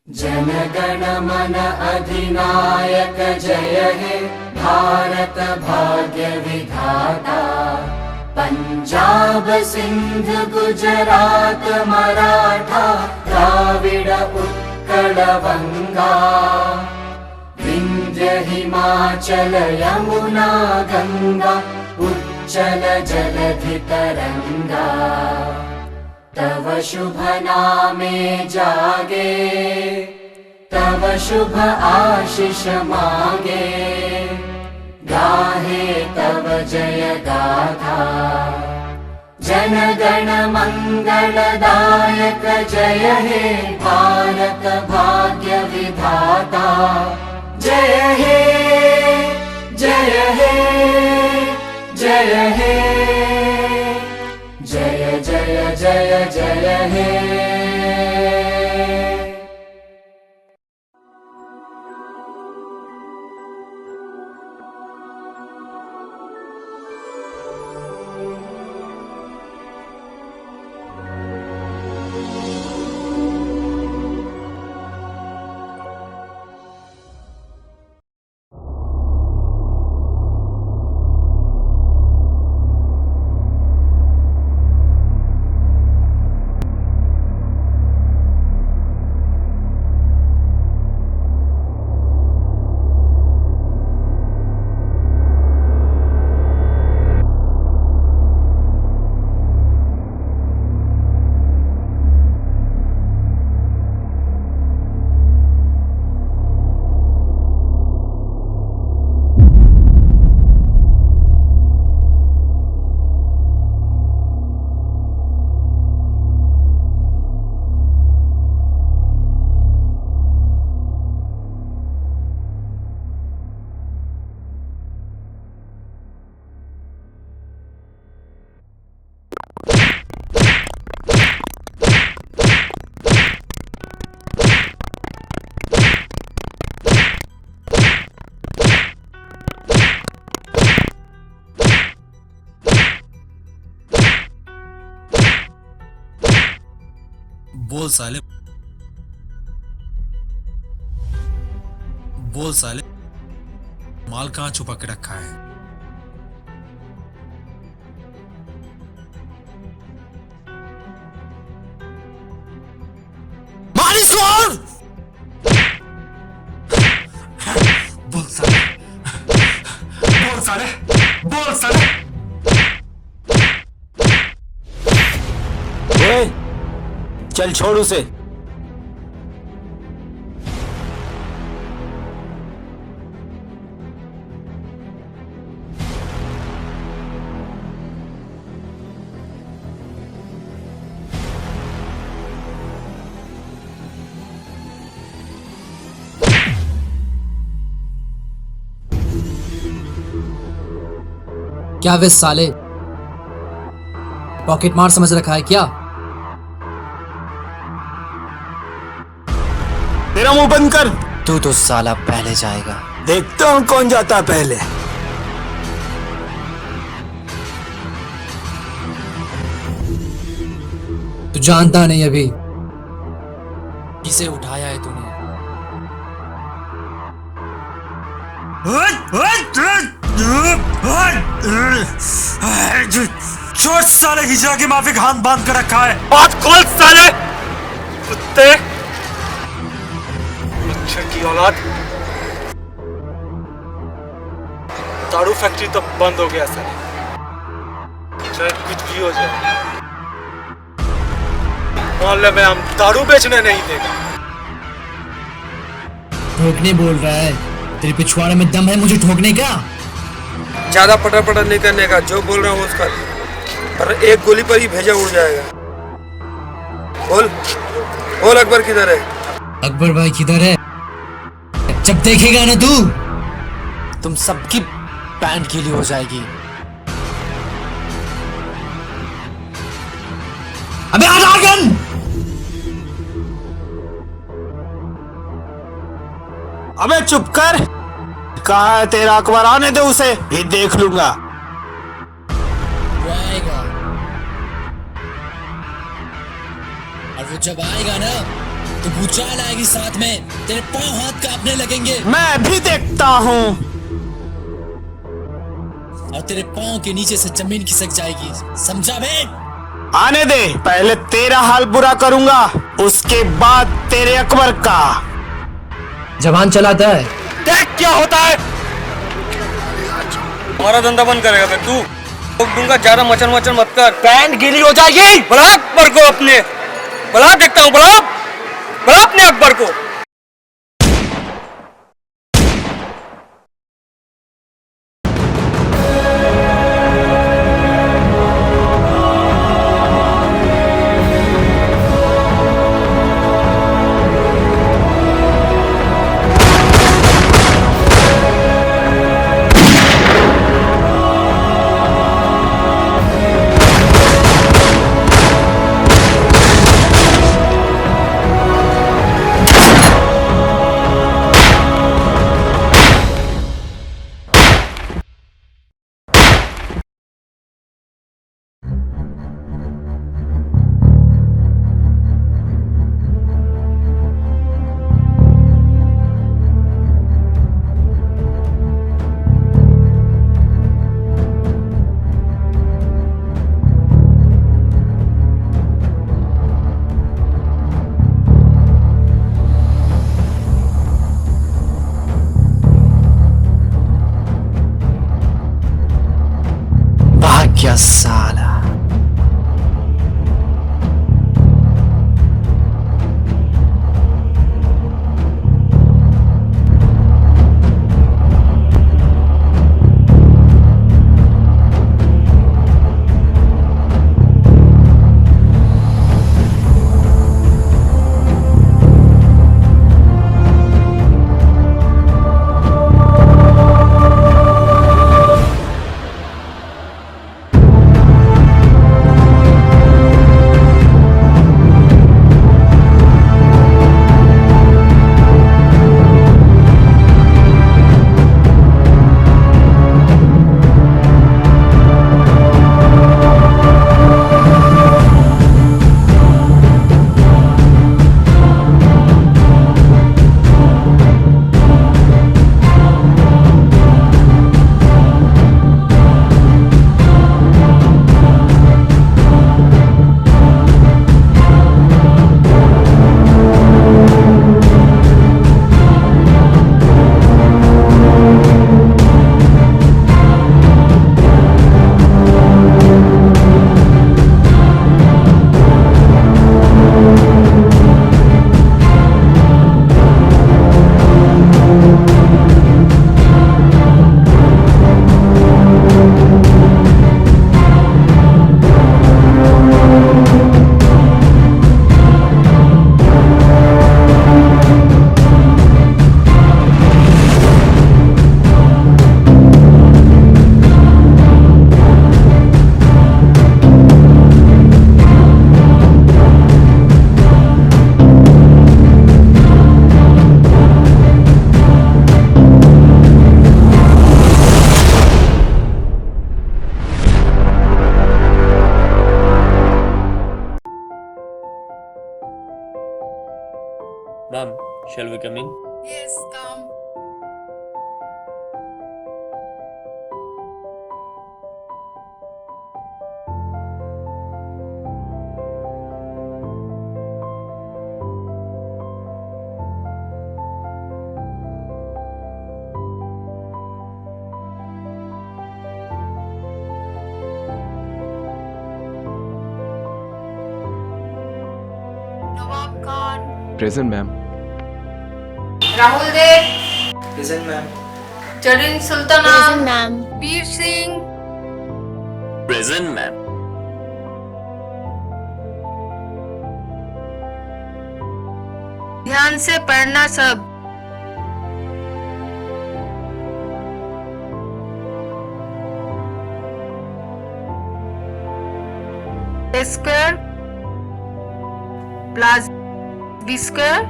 जन गण मन अधिनायक जय हे भारत भाग्य विधाता। पंजाब सिंध गुजरात मराठा द्राविड उत्कल बंगा। विंध्य हिमाचल यमुना गंगा उच्चल जलधि तरंगा। तव शुभ नामे जागे तव शुभ आशीष मांगे। गाहे तव जय गाथा जन गण मंगलदायक जय हे भारत भाग्य विधाता। जय हे जय हे जय हे जय जय जय जय हे। बोल साले बोल साले, माल कहां छुपा के रखा है? मार इसको और! बोल साले बोल साले बोल साले। ओए, चल छोड़ उसे। क्या वे साले पॉकेट मार समझ रखा है क्या? तेरा मुंह बंद कर। तू तो साला पहले जाएगा। देखता हूं कौन जाता पहले। तू जानता नहीं अभी किसे उठाया है तूने। छोड़ साले, हिजरा के माफिक हाथ बांध कर रखा है। बात खोल साले कुत्ते की औलाद। दारू फैक्ट्री तो बंद हो गया सर, चाहे कुछ भी हो जाए मोहल्ले में हम दारू बेचने नहीं देगा। ठोकने बोल रहा है? तेरे पिछवाड़े में दम है मुझे ठोकने का? ज्यादा पटर पटर नहीं करने का, जो बोल रहा हूँ उसका, पर एक गोली पर ही भेजा उड़ जाएगा। बोल बोल, अकबर किधर है? अकबर भाई किधर है? जब देखेगा ना तू, तुम सबकी पैंट गीली हो जाएगी। अबे आधा गन! अबे चुप कर। कहाँ है तेरा अकबर? आने दे उसे, ये देख लूंगा। वो आएगा और वो जब आएगा ना तो भूचाल आएगी साथ में, तेरे पांव हाथ कांपने लगेंगे मैं भी देखता हूँ। और तेरे पांव के नीचे से जमीन खिसक जाएगी, समझा बे? आने दे, पहले तेरा हाल बुरा करूंगा, उसके बाद तेरे अकबर का। जवान चलाता है। देख क्या होता है। हमारा धंधा बंद करेगा फिर तू। ठोक दूंगा, ज्यादा मचर मचर मत कर, पैंट गीली हो जाएगी। बुला अकबर को अपने, बुला, देखता हूँ, बुला बुला अपने अकबर को। क्या साला। Ma'am, shall we come in? Yes, come. Nawab Khan. Present, ma'am. Rahul Dev. Present ma'am. Jarin Sultana. Present, ma'am. Veer Singh. Present, ma'am. ध्यान से पढ़ना सब। A square plus B square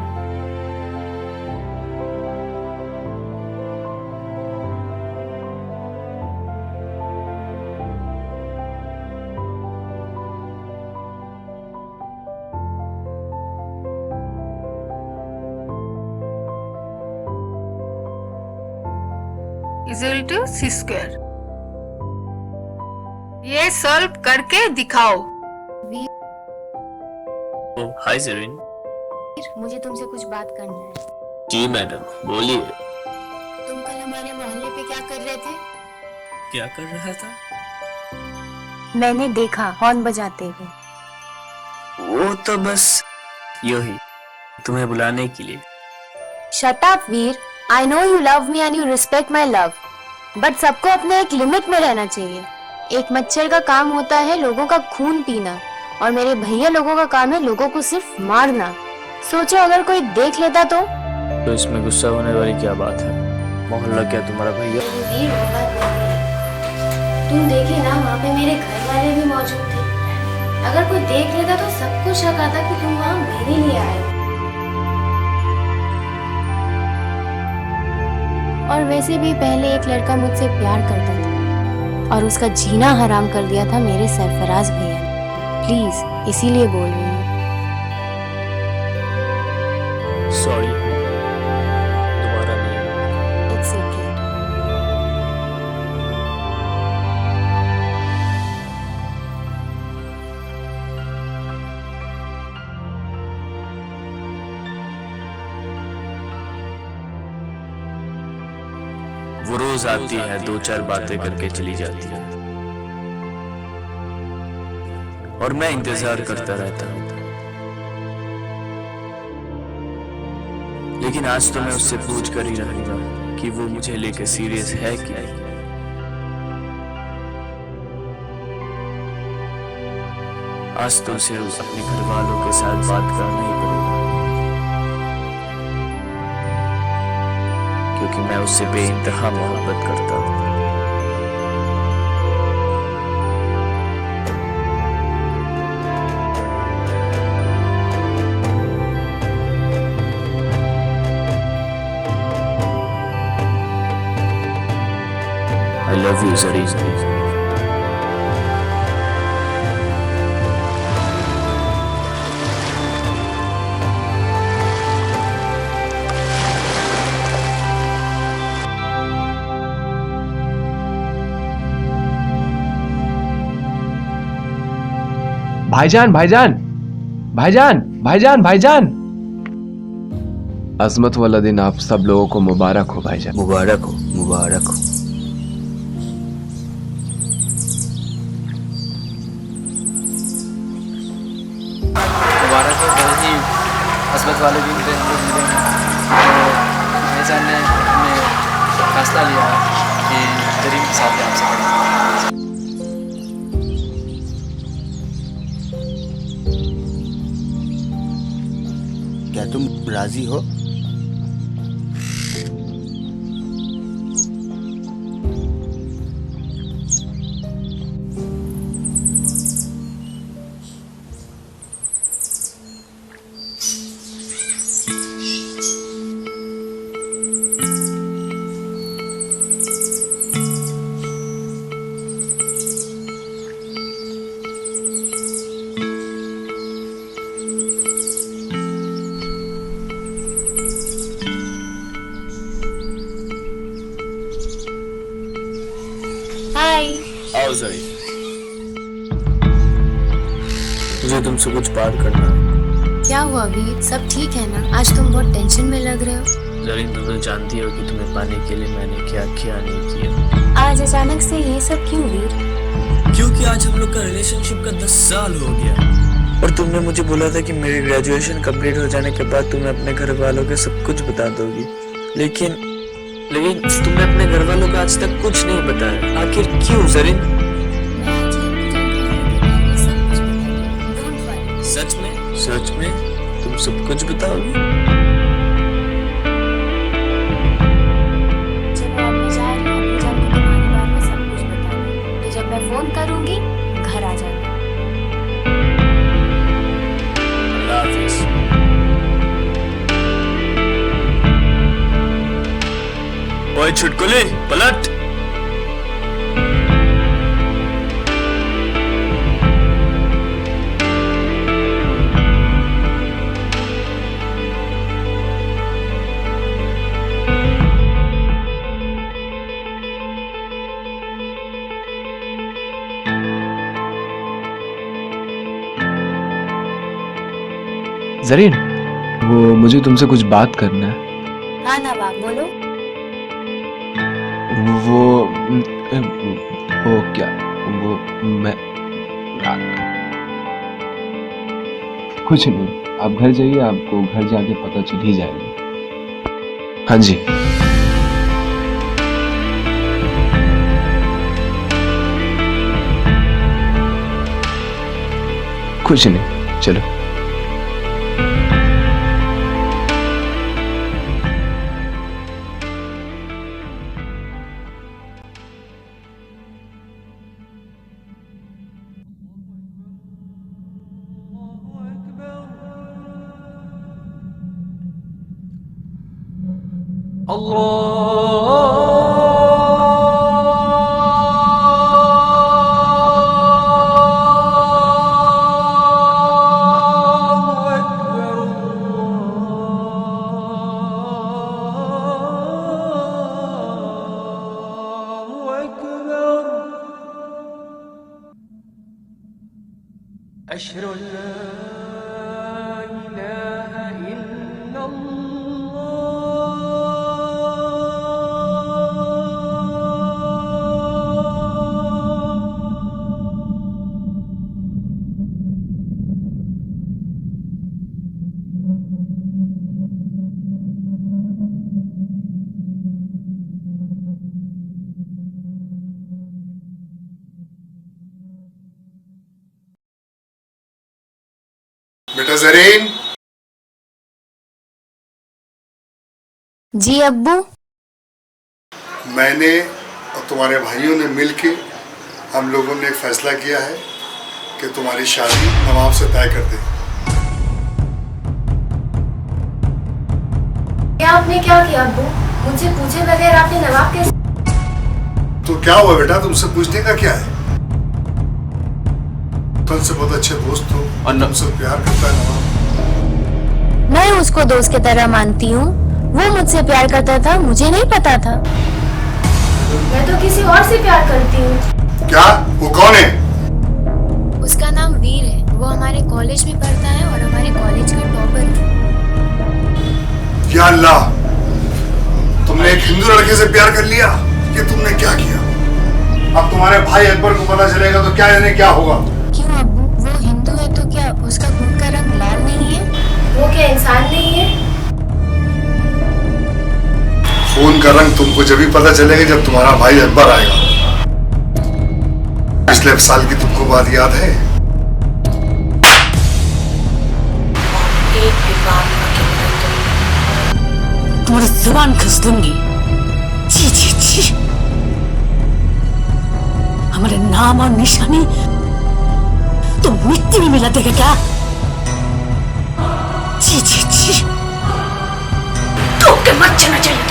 equal to C square. ये सॉल्व करके दिखाओ। हाय जरीन। मुझे तुमसे कुछ बात करना है। जी मैडम, बोलिए। तुम कल हमारे मोहल्ले पे क्या कर रहे थे? क्या कर रहा था? मैंने देखा हॉर्न बजाते हुए। वो तो बस यूं ही तुम्हें बुलाने के लिए। Shut up Veer, I know you love me and you respect my love, but सबको अपने एक लिमिट में रहना चाहिए। एक मच्छर का काम होता है लोगों का खून पीना, और मेरे भैया लोगों का काम है लोगों को सिर्फ मारना। सोचो अगर कोई देख लेता तो इसमें गुस्सा होने वाली क्या बात है? मोहल्ला क्या तुम्हारा भैया? वीर, वो बात नहीं है। तुम देखे ना, वहाँ पे मेरे घर वाले भी मौजूद थे। अगर कोई देख लेता तो सबको शक आता कि तुम वहाँ मेरे लिए आए। और वैसे भी पहले एक लड़का मुझसे प्यार करता था और उसका जीना हराम कर दिया था मेरे सरफराज भैया ने। प्लीज इसीलिए बोल रही हूँ। सॉरी, दोबारा नहीं। It's okay. वो रोज आती है, दो चार बातें करके चली जाती है और मैं इंतजार करता रहता हूँ। लेकिन आज तो मैं उससे पूछ कर ही रहूंगा कि वो मुझे लेकर सीरियस है कि नहीं। आज तो उसे अपने घर वालों के साथ बात करना ही पड़ेगा, क्योंकि मैं उससे बेइंतहा मोहब्बत करता हूँ। I love you, Zari. भाईजान भाईजान भाईजान भाईजान भाईजान, अजमत वाला दिन आप सब लोगों को मुबारक हो भाईजान। मुबारक हो, मुबारक हो। मुबारक हो भाई, अजमत वाले दिन पे हम लोग मिले हैं। तो भाईजान ने हमने फैसला लिया कि जरीन के साथ आपसे करें। क्या तुम राजी हो? आओ जरी, मुझे तुमसे कुछ बात करना है। क्या हुआ वीर, सब ठीक है ना? आज तुम बहुत टेंशन में लग रहे हो। जरीन, तुम तो जानती हो कि तुम्हें पाने के लिए मैंने क्या क्या नहीं किया। आज अचानक से ये सब क्यों वीर? क्योंकि आज हम लोग का रिलेशनशिप का 10 साल हो गया और तुमने मुझे बोला था कि मेरी ग्रेजुएशन कंप्लीट हो जाने के बाद तुम्हें अपने घर वालों के सब कुछ बता दोगी, लेकिन तुमने अपने घर वालों को आज तक कुछ नहीं बताया। आखिर क्यों जरीन? सच में? सच में तुम सब कुछ बताओगी? जब मैं जा रही हूँ अपनी जान को तुम्हारे बारे में सब कुछ बताना, तो जब मैं फोन करूंगी घर आ जाना। अल्लाह हाफिज। ओए छुटकुले, पलट। जरीन, वो मुझे तुमसे कुछ बात करना है। हाँ नवाब, बोलो। वो क्या, वो मैं कुछ नहीं, आप घर जाइए, आपको घर जाके पता चल ही जाएगा। हाँ जी। कुछ नहीं, चलो। बेटा जरीन। जी अब्बू। मैंने और तुम्हारे भाइयों ने मिलके हम लोगों ने एक फैसला किया है कि तुम्हारी शादी नवाब से तय कर दे। क्या आपने क्या किया अब्बू? मुझसे पूछे बगैर आपने नवाब के... तो क्या हुआ बेटा, तुमसे पूछने का क्या है? तुमसे बहुत अच्छे दोस्त हो और तुमसे प्यार करता है नवाब। मैं उसको दोस्त की तरह मानती हूँ। वो मुझसे प्यार करता था, मुझे नहीं पता था। मैं तो किसी और से प्यार करती हूँ। क्या? वो कौन है? उसका नाम वीर है। वो हमारे कॉलेज में पढ़ता है और हमारे कॉलेज का टॉपर है। या अल्लाह, तुमने एक हिंदू लड़के से प्यार कर लिया। ये तुमने क्या किया? अब तुम्हारे भाई अकबर को पता चलेगा तो क्या जाने क्या होगा। क्यों अब्बू, वो हिंदू है तो क्या उसका खून का रंग लाल नहीं है? वो क्या इंसान नहीं है? खून का रंग तुमको जब भी पता चलेगा जब तुम्हारा भाई अकबर आएगा। पिछले साल की तुमको बात याद है? तुम्हारी जुबान घिस दूंगी। छी छी छी, हमारे नाम और निशानी तो मिट्टी में मिला देगा क्या? छी छी छी, के मत जाना चाहिए।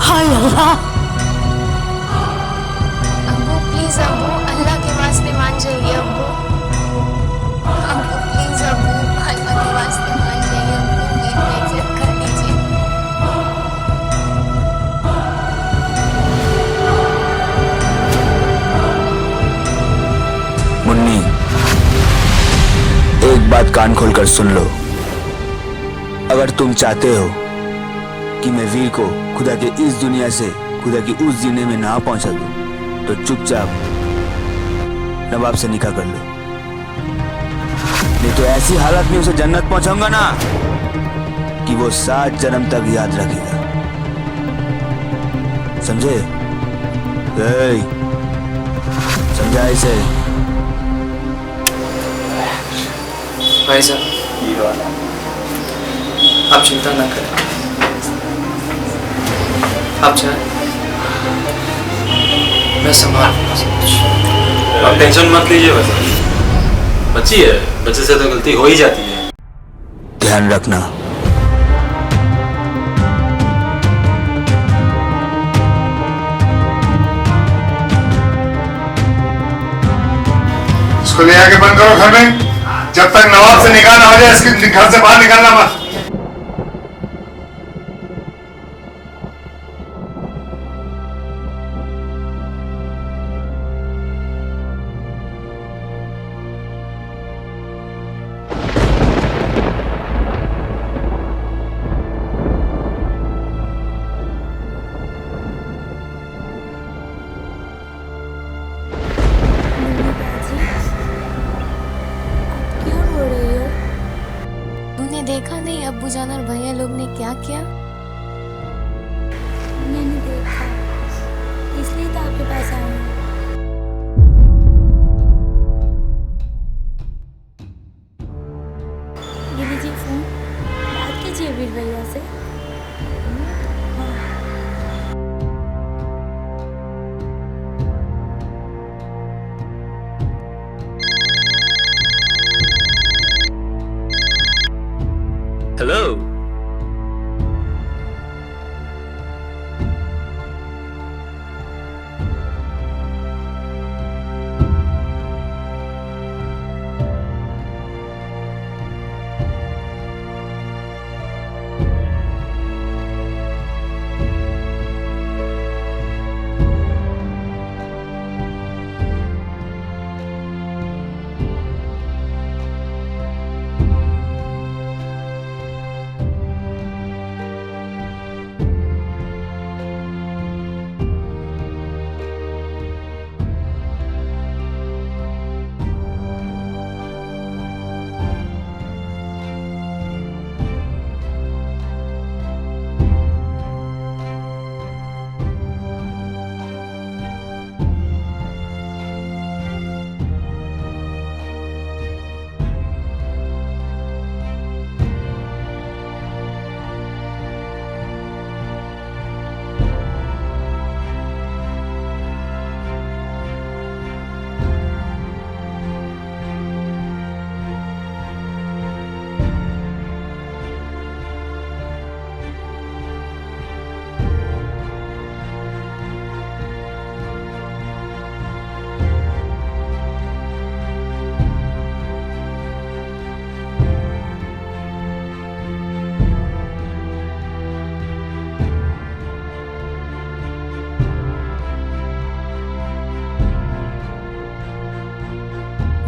हाय अल्लाह। अब्बू प्लीज, अब्बू अल्लाह के वास्ते मान जाइए अब्बू। अब्बू प्लीज, अब्बू अल्लाह के वास्ते मान जाइए अब्बू। मेरी इज्जत कर दीजिए। मुन्नी, एक बात कान खोलकर सुन लो। अगर तुम चाहते हो कि मैं वीर को खुदा के इस दुनिया से खुदा की उस जीने में ना पहुंचा दूं, तो चुपचाप नवाब से निकाह कर लो। नहीं तो ऐसी हालत में उसे जन्नत पहुंचाऊंगा ना कि वो 7 जन्म तक याद रखेगा। समझे? समझा इसे? भाई साहब, आप चिंता ना करें। आप जाए, मैं संभाल लूंगा। आप टेंशन मत लीजिए। वैसे बच्ची है, बच्चे से तो गलती हो ही जाती है। ध्यान रखना। इसको ले आके बंद करो घर में। जब तक नवाब से निकाह ना हो जाए इसके घर से बाहर निकलना मत। तूने देखा नहीं अब्बू जान और भैया लोग ने क्या किया? मैंने देखा, इसलिए तो आपके पास आया हूँ। ये लीजिए फोन, बात कीजिए वीर भैया से। हेलो।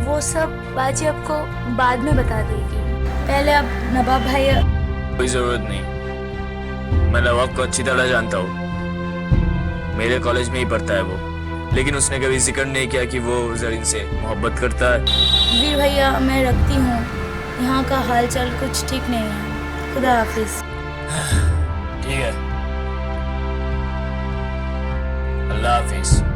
वो सब बाजी आपको बाद में बता देगी, पहले आप नवाब भाई। कोई जरूरत नहीं, मैं नवाब को अच्छी तरह जानता हूँ। मेरे कॉलेज में ही पढ़ता है वो, लेकिन उसने कभी जिक्र नहीं किया कि वो जरीन से मोहब्बत करता है। वीर भैया मैं रखती हूँ, यहाँ का हालचाल कुछ ठीक नहीं है। खुदा हाफिज। ठीक है, अल्लाह हाफिज।